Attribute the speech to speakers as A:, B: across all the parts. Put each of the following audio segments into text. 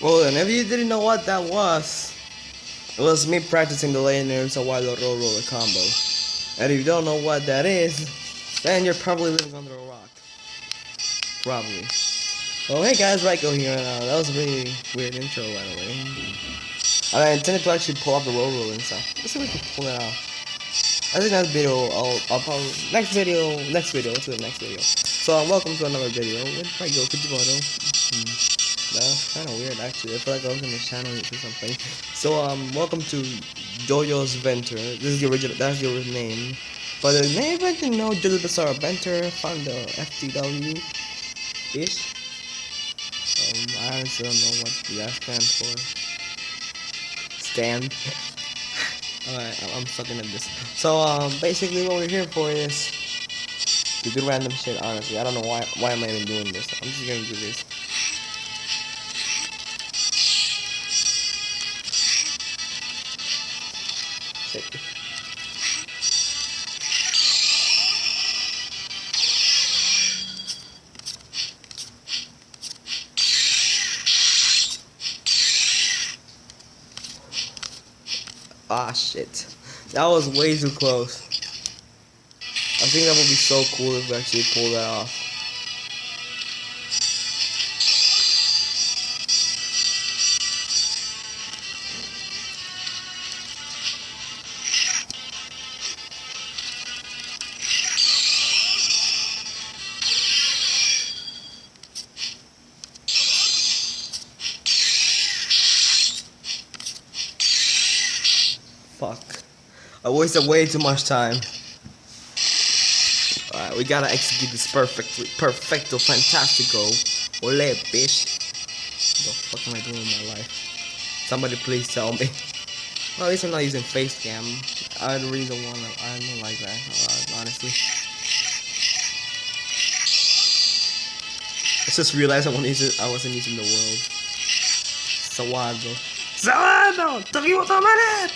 A: Well, and if you didn't know what that was, it was me practicing the Legendary Za Warudo Road Roller combo. And if you don't know what that is, then you're probably living under a rock. Probably. Well, hey guys, Raiko here, and that was a really weird intro, by the way. I intended to actually pull off the road roller and stuff. Let's see if we can pull it off. I think next video, I'll probably, next video, let's do the next video. So, welcome to another video with Raiko Kujimoto. That's kind of weird, actually. I feel like I was in the channel or something. So, welcome to Jojo's Venture. This is the original, that's the original name. But the name, I didn't know, Jojo Bizarre Venture, found the FTW-ish. I honestly don't know what that stands for. Stand. Alright, I'm sucking at this. So, basically what we're here for is to do random shit, honestly. I don't know why am I even doing this. I'm just gonna do this. Shit. Ah, shit. That was way too close. I think that would be so cool if we actually pull that off. Fuck. I wasted way too much time. Alright, we gotta execute this perfectly. Perfecto, fantastico. Ole, bitch. What the fuck am I doing in my life? Somebody please tell me. Well, at least I'm not using face cam. I really don't wanna. I don't like that, honestly. I just realized I wasn't using the world. Sawado. Sawado! Tokiwoto mane!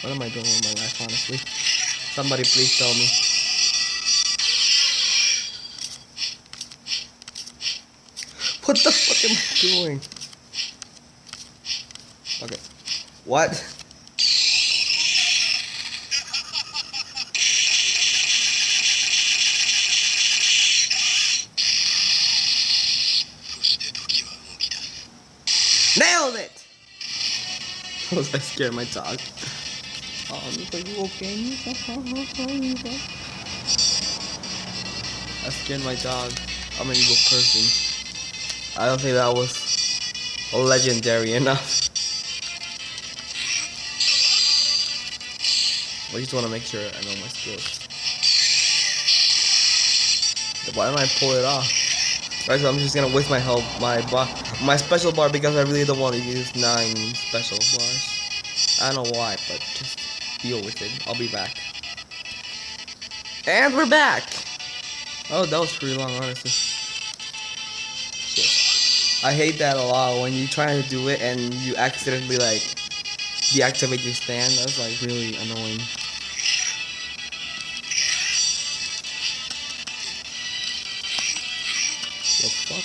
A: What am I doing with my life, honestly? Somebody please tell me. What the fuck am I doing? Okay. What? Nailed it! Was I scared my dog? Oh, Nico, you okay? I scared my dog. I'm gonna go cursing. I don't think that was legendary enough. I just want to make sure I know my skills. Why don't I pull it off? Right, so I'm just gonna waste my health, my special bar, because I really don't want to use 9 special bars. I don't know why, but just deal with it. I'll be back. And we're back! Oh, that was pretty long, honestly. Shit. I hate that a lot when you try to do it and you accidentally, like, deactivate your stand. That's, like, really annoying. The fuck?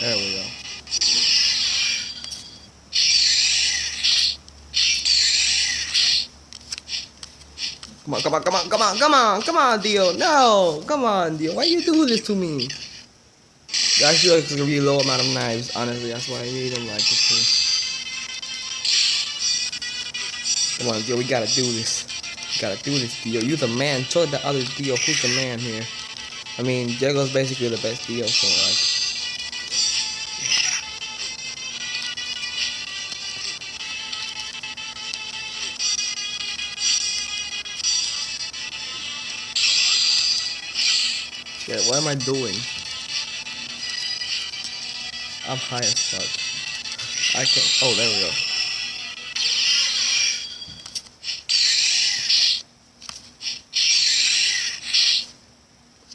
A: There we go. Come on, Dio. No, come on, Dio. Why you do this to me? It actually looks like a really low amount of knives, honestly. That's why I really don't like it too. Come on, Dio. We gotta do this. We gotta do this, Dio. You the man. Show the other Dio who's the man here. I mean, Diego's basically the best Dio, so like. Yeah, what am I doing? I'm high as fuck. I can't. Oh, there we go.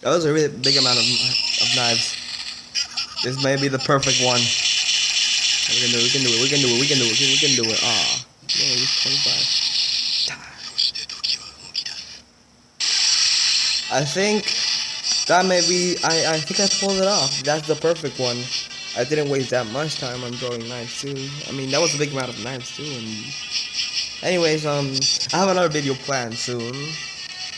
A: That was a really big amount of knives. This may be the perfect one. We can do it. We can do it. We can do it. We can do it. We can do it. Ah, yeah, we 25. I think that may be. I think I pulled it off. That's the perfect one. I didn't waste that much time on drawing knives too. I mean, that was a big amount of knives too. And anyways, I have another video planned soon.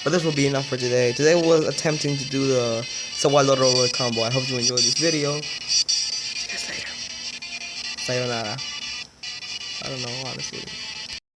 A: But this will be enough for today. Today was attempting to do the Za Warudo Road Roller combo. I hope you enjoyed this video. See you guys later. Sayonara. I don't know, honestly.